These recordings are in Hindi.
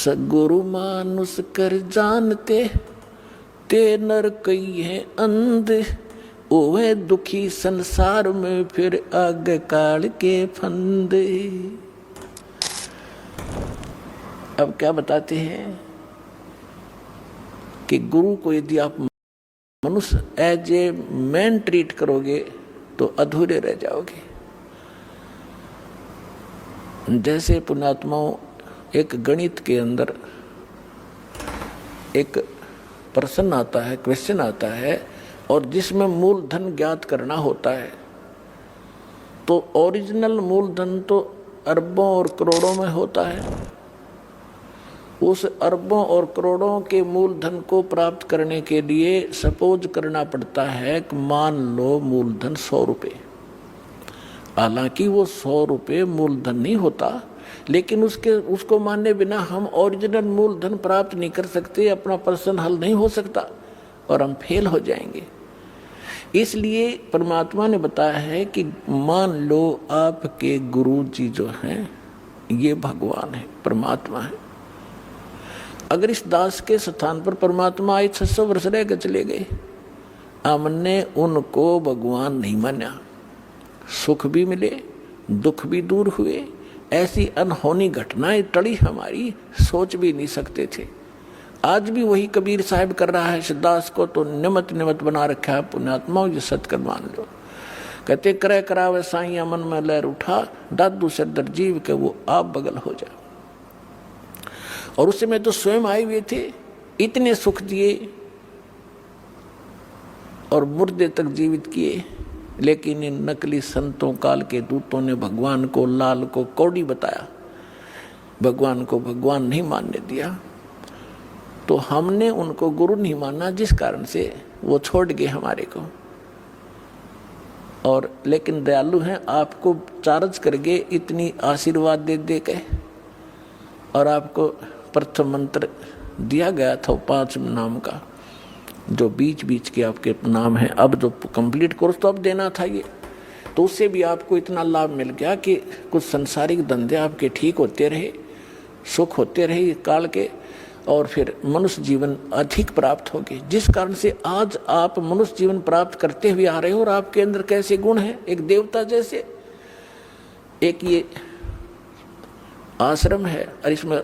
सगुरु मानुष कर जानते, ते नर कई है अंध, ओवे दुखी संसार में फिर आगे काल के फंदे। अब क्या बताते हैं कि गुरु को यदि आप मनुष्य एज ए मैन ट्रीट करोगे तो अधूरे रह जाओगे। जैसे पुण्यात्माओं, एक गणित के अंदर एक प्रश्न आता है, क्वेश्चन आता है, और जिसमें मूलधन ज्ञात करना होता है, तो ओरिजिनल मूलधन तो अरबों और करोड़ों में होता है। उस अरबों और करोड़ों के मूलधन को प्राप्त करने के लिए सपोज करना पड़ता है कि मान लो मूलधन 100 रुपये। हालांकि वो 100 रुपये मूलधन नहीं होता, लेकिन उसको माने बिना हम ओरिजिनल मूलधन प्राप्त नहीं कर सकते, अपना प्रश्न हल नहीं हो सकता और हम फेल हो जाएंगे। इसलिए परमात्मा ने बताया है कि मान लो आपके गुरु जी जो हैं ये भगवान है, परमात्मा है। अगर इस दास के स्थान पर परमात्मा आए 600 वर्ष रह के चले गए, हमने उनको भगवान नहीं माना, सुख भी मिले, दुख भी दूर हुए, ऐसी अनहोनी घटनाएं टली हमारी, सोच भी नहीं सकते थे। आज भी वही कबीर साहब कर रहा है, दास को तो निमत निमत बना रखा है। पुण्यात्माओं ये सत्कर मान लो। कहते करे करावे साइया मन में लहर उठा, दादू सरदर जीव के वो आप बगल हो जा। और उस समय तो स्वयं आए हुए थे, इतने सुख दिए और मुर्दे तक जीवित किए, लेकिन इन नकली संतों काल के दूतों ने भगवान को, लाल को कौड़ी बताया, भगवान को भगवान नहीं मानने दिया। तो हमने उनको गुरु नहीं माना, जिस कारण से वो छोड़ गए हमारे को। और लेकिन दयालु हैं, आपको चार्ज करके इतनी आशीर्वाद दे दे के, और आपको प्रथम मंत्र दिया गया था 5 नाम का, जो बीच बीच के आपके नाम है। अब जो कंप्लीट कोर्स तो अब देना था ये, तो उससे भी आपको इतना लाभ मिल गया कि कुछ संसारिक धंधे आपके ठीक होते रहे, सुख होते रहे काल के, और फिर मनुष्य जीवन अधिक प्राप्त हो गए, जिस कारण से आज आप मनुष्य जीवन प्राप्त करते हुए आ रहे हो। और आपके अंदर कैसे गुण हैं, एक देवता जैसे। एक ये आश्रम है और इसमें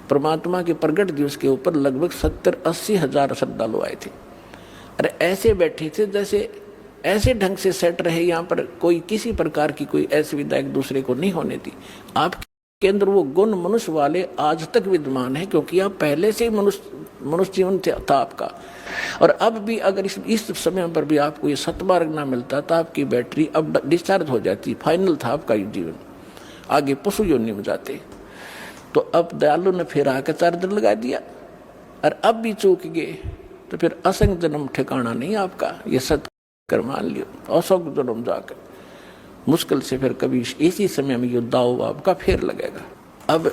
परमात्मा के प्रगट दिवस के ऊपर लगभग 70-80 हजार श्रद्धालु आए थे। अरे ऐसे बैठे थे जैसे ऐसे ढंग से सेट रहे, यहाँ पर कोई किसी प्रकार की कोई असुविधा एक दूसरे को नहीं होने दी। आपके अंदर वो गुण मनुष्य वाले आज तक विद्यमान है, क्योंकि आप पहले से ही मनुष्य जीवन था आपका। और अब भी अगर इस समय पर भी आपको ये सतमार्ग ना मिलता तो आपकी बैटरी अब डिस्चार्ज हो जाती, फाइनल था आपका जीवन, आगे पशु योनि में जाते। तो अब दयालु ने फिर आकर चार्जर लगा दिया, और अब भी चूक गए तो फिर असंग जन्म ठिकाना नहीं आपका, ये सत्कर मान लियो। असंग जन्म जाकर मुश्किल से फिर कभी इसी समय में ये दाव आपका फिर लगेगा। अब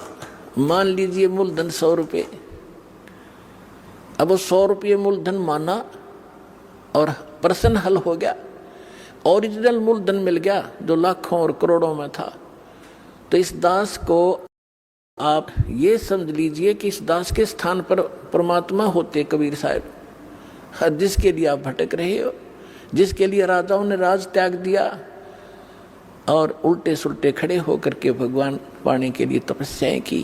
मान लीजिए मूलधन 100 रुपये, अब वो 100 रुपये मूलधन माना और प्रश्न हल हो गया, ओरिजिनल मूलधन मिल गया जो लाखों और करोड़ों में था। तो इस दास को आप ये समझ लीजिए कि इस दास के स्थान पर परमात्मा होते कबीर साहब, जिसके लिए आप भटक रहे हो, जिसके लिए राजाओं ने राज त्याग दिया और उल्टे सुल्टे खड़े होकर के भगवान पाने के लिए तपस्याएं की,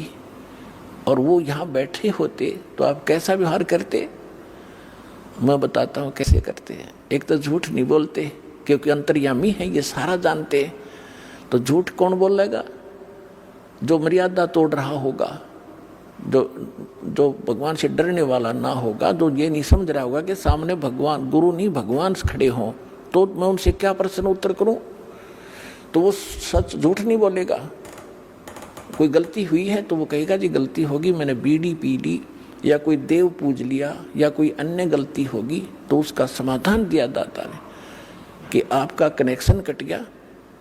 और वो यहाँ बैठे होते तो आप कैसा व्यवहार करते। मैं बताता हूँ कैसे करते हैं। एक तो झूठ नहीं बोलते, क्योंकि अंतर्यामी है, ये सारा जानते हैं। तो झूठ कौन बोलेगा? जो मर्यादा तोड़ रहा होगा, जो भगवान से डरने वाला ना होगा, जो ये नहीं समझ रहा होगा कि सामने भगवान, गुरु नहीं भगवान खड़े हों, तो मैं उनसे क्या प्रश्न उत्तर करूं, तो वो सच झूठ नहीं बोलेगा। कोई गलती हुई है तो वो कहेगा जी गलती होगी, मैंने बीड़ी पी ली या कोई देव पूज लिया या कोई अन्य गलती होगी, तो उसका समाधान दिया दाता ने कि आपका कनेक्शन कट गया,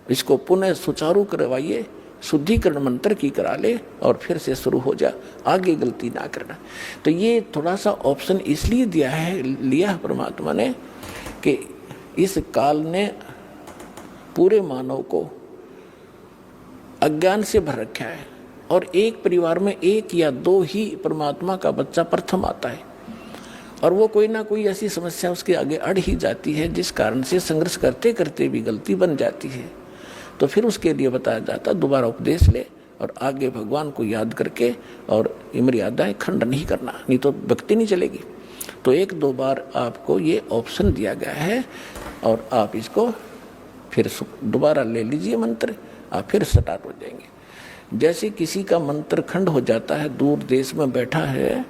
इसको पुनः सुचारू करवाइए, शुद्धिकरण मंत्र की करा ले और फिर से शुरू हो जा, आगे गलती ना करना। तो ये थोड़ा सा ऑप्शन इसलिए लिया है परमात्मा ने कि इस काल ने पूरे मानव को अज्ञान से भर रखा है, और एक परिवार में एक या दो ही परमात्मा का बच्चा प्रथम आता है, और वो कोई ना कोई ऐसी समस्या उसके आगे अड़ ही जाती है जिस कारण से संघर्ष करते करते भी गलती बन जाती है। तो फिर उसके लिए बताया जाता दोबारा उपदेश ले और आगे भगवान को याद करके और मर्यादाएं खंड नहीं करना, नहीं तो भक्ति नहीं चलेगी। तो 1-2 बार आपको ये ऑप्शन दिया गया है और आप इसको फिर दोबारा ले लीजिए मंत्र, आप फिर स्टार्ट हो जाएंगे। जैसे किसी का मंत्र खंड हो जाता है, दूर देश में बैठा है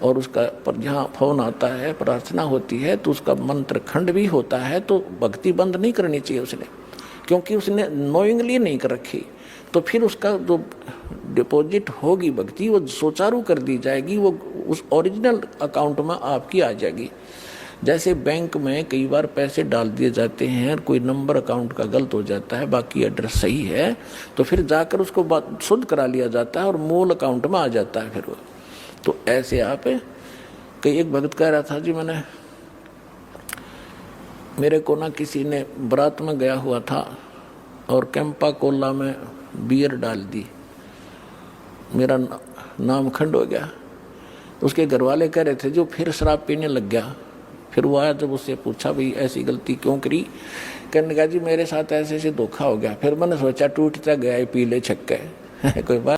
और उसका पर जहाँ फोन आता है, प्रार्थना होती है, तो उसका मंत्र खंड भी होता है, तो भक्ति बंद नहीं करनी चाहिए उसने, क्योंकि उसने नोइंगली नहीं कर रखी। तो फिर उसका जो डिपॉजिट होगी भक्ति वो सुचारू कर दी जाएगी, वो उस ओरिजिनल अकाउंट में आपकी आ जाएगी। जैसे बैंक में कई बार पैसे डाल दिए जाते हैं, कोई नंबर अकाउंट का गलत हो जाता है, बाकी एड्रेस सही है, तो फिर जाकर उसको शुद्ध करा लिया जाता है और मूल अकाउंट में आ जाता है फिर वो। तो ऐसे आप कई, एक भगत कह रहा था जी, मेरे को ना किसी ने बारात में गया हुआ था और कैंपा कोला में बियर डाल दी, मेरा नाम खंड हो गया। उसके घर वाले कह रहे थे जो फिर शराब पीने लग गया। फिर वो आया, जब उससे पूछा भाई ऐसी गलती क्यों करी, कहने लगा जी मेरे साथ ऐसे ऐसे धोखा हो गया। फिर मैंने सोचा टूटता गया पीले छक्के कोई बात